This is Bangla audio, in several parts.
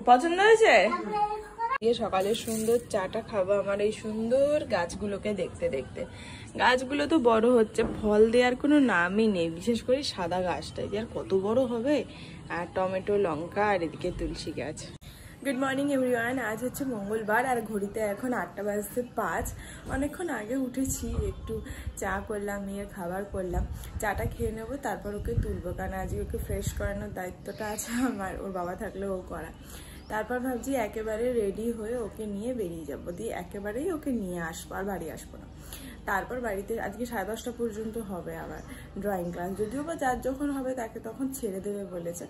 পছন্দ হয়েছে? সকালে সুন্দর চাটা খাবো আমার এই সুন্দর গাছগুলোকে দেখতে দেখতে। গাছগুলো তো বড় হচ্ছে, ফল দেওয়ার কোনো নামই নেই, বিশেষ করে সাদা গাছটা যে আর কত বড় হবে। আর টমেটো, লঙ্কা, আর এদিকে তুলসী গাছ। Good morning everyone. আজ হচ্ছে মঙ্গলবার আর ঘড়িতে এখন 8:05। অনেকক্ষণ আগে উঠেছি, একটু চা করলাম, মেয়ের খাবার করলাম, চাটা খেয়ে নেবো, তারপর ওকে তুলবো, কারণ আজকে ওকে ফ্রেশ করানোর দায়িত্বটা আছে আমার, ওর বাবা থাকলে ও করা। তারপর ভাবছি একেবারে রেডি হয়ে ওকে নিয়ে বেরিয়ে যাবো, দিয়ে একেবারেই ওকে নিয়ে আসবো, আর বাড়ি আসবো না। তারপর বাড়িতে আজকে 10:30 পর্যন্ত হবে আবার ড্রয়িং ক্লাস, যদিও বা যার যখন হবে তাকে তখন ছেড়ে দেবে বলেছে।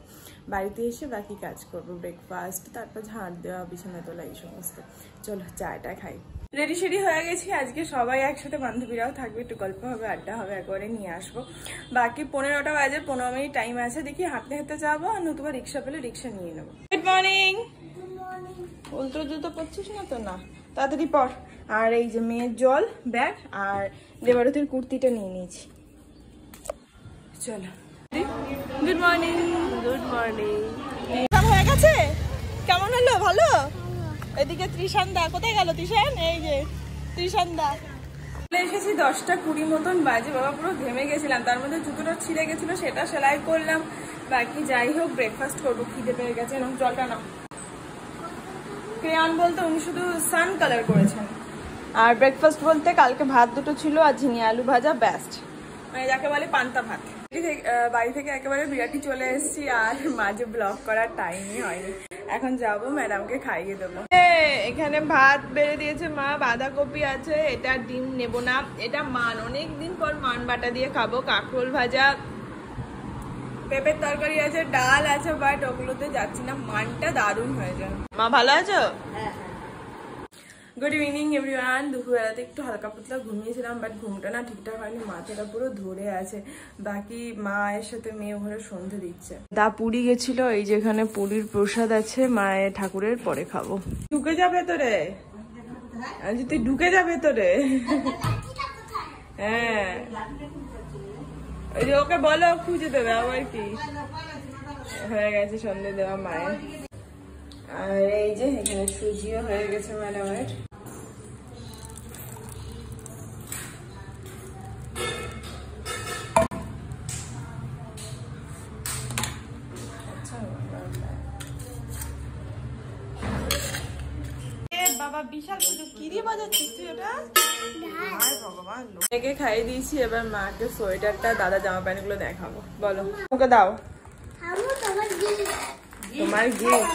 বাড়িতে এসে বাকি কাজ করবো, ব্রেকফাস্ট, তারপর ঝাড় দেওয়া, বিছানা তোলা, এই সমস্ত। চলো চাটা খাই। রেডি সেডি হয়ে গেছি, আজকে সবাই একসাথে, বান্ধবীরাও থাকবে, একটু গল্প হবে, আড্ডা হবে, একবারে নিয়ে আসবো। বাকি 15টা বাজে, 15 মিনিট টাইম আছে, দেখি হাঁটতে হাঁটতে যাবো, আর নতুবা রিক্সা পেলে রিক্সা নিয়ে নেবো। Good morning. উল্টো জুতো পরছিস না তো? না, তাড়াতাড়ি পর। আর এই যে মেয়ের জল ব্যাগ আর দেবারতির কুর্তিটা নিয়ে নিয়েছি। চলো। Good morning. Good morning. হয়ে গেছে? কেমন হলো? ভালো? এদিকে ত্রিশান্দা কোথায় গেল? ত্রিশান, এই যে ত্রিশান্দা। এসেছি 10:20 মতন বাজে, বাবা পুরো ঘেমে গেছিলাম, তার মধ্যে জুতোটা ছিঁড়ে গেছিল, সেটা সেলাই করলাম। বাকি যাই হোক, ব্রেকফাস্ট করবো, খিদে পেয়ে গেছে। এরকম জলটা না, ক্রেয়ন বলতে উনি শুধু সান কালার করেছেন। আর ব্রেকফাস্ট বলতে কালকে ভাত দুটো ছিল আর ঝিঙে আলু ভাজা, বেস্ট, মানে যাকে বলে পান্তা ভাত। বাড়ি থেকে একেবারে বিরাটি চলে এসেছি, আর মাঝে ব্লগ করার টাইমই হয়নি। এখন যাবো, ম্যাডামকে খাইয়ে দেবো। এখানে ভাত বেড়ে দিয়েছে মা, বাঁধাকপি আছে, এটা ডিম নেব না, এটা মান, অনেকদিন পর মান বাটা দিয়ে খাবো, কাঁকরোল ভাজা, পেঁপের তরকারি আছে, ডাল আছে, বাট ওগুলোতে যাচ্ছি না, মানটা দারুণ হয়ে যায়। মা ভালো আছো? Good evening everyone. দুপুরবেলাতে একটু হালকা পাতলা ঘুমিয়েছিলাম, বাট ঘুমটা না ঠিকঠাক হয়নি, মাথাটা পুরো ধরে আছে। বাকি মায়ের সাথে মেয়ে ঘরে সন্ধে দিচ্ছে। দা পুরী গেছিল, এই যেখানে পুরীর প্রসাদ আছে, মায়ের ঠাকুরের পরে খাবো। ঢুকে যাবে তোরে? তুই ঢুকে যাবে তোরে? হ্যাঁ, ওই যে ওকে বলো খুঁজে দেবে, আবার কি হয়ে গেছে সন্ধে দেওয়া মায়ের। আর এই যে এখানে সুজিও হয়ে গেছে ম্যাডামের। বাবা বিশাল পুজো, কি দিয়ে বাজাচ্ছিস তুই ওটা? ভগবান, মেয়েকে খাইয়ে দিয়েছি, এবার মাকে সোয়েটারটা, দাদা জামা প্যান্ট গুলো দেখাবো। বলো, ওকে দাও তোমার গিফট।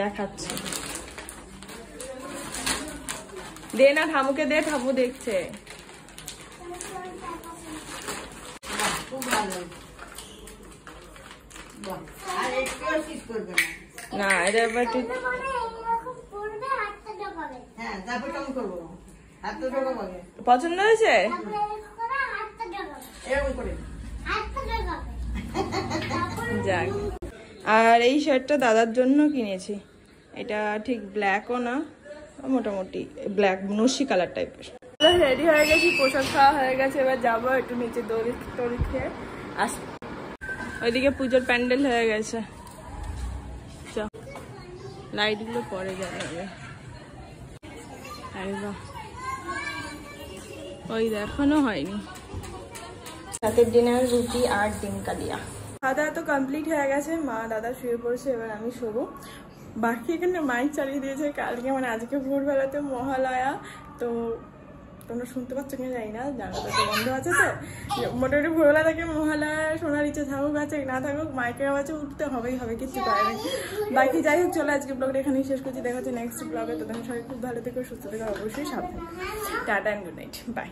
দেখাচ্ছি, দে না ঠামুকে দে, ঠামু দেখছে। না এটা এবার ঠিক পছন্দ হয়েছে? যাক। আর এই শার্টটা দাদার জন্য কিনেছি, এটা ঠিক ব্ল্যাকও না, মোটামুটি ব্ল্যাক নস্যি কালার টাইপের। রেডি হয়ে গেছি, পোশাক খাওয়া হয়ে গেছে, এবার যাবো একটু নিচে দড়ি টড়ি খেয়ে আসবো। ওইদিকে পুজোর প্যান্ডেল হয়ে গেছে, লাইট গুলো পরে যাবে। ওই দেখানো হয়নি। রাতের ডিনার রুটি আর ডিম কালিয়া। খাওয়া দাওয়া তো কমপ্লিট হয়ে গেছে, মা দাদা শুয়ে পড়ছে, এবার আমি শোবো। বাকি এখানে মাইক চালিয়ে দিয়েছে, কালকে মানে আজকে ভোরবেলাতে মহালয়া, তো তোমরা শুনতে পাচ্ছ কিনা জানি না, জানাটা তো বন্ধ আছে, তো মোটামুটি ভোরবেলা থেকে মহালয়া শোনার ইচ্ছে থাকুক আছে না থাকুক, মাইকের আওয়াজে উঠতে হবেই হবে, কিছু পারে না। বাকি যাই হোক, চলো আজকে ব্লগটা এখানেই শেষ করছি, দেখা হচ্ছে নেক্সট ব্লগে। তো সবাই খুব ভালো থেকো, সুস্থ থেকো, অবশ্যই সাবধানে। Tata and good night, by.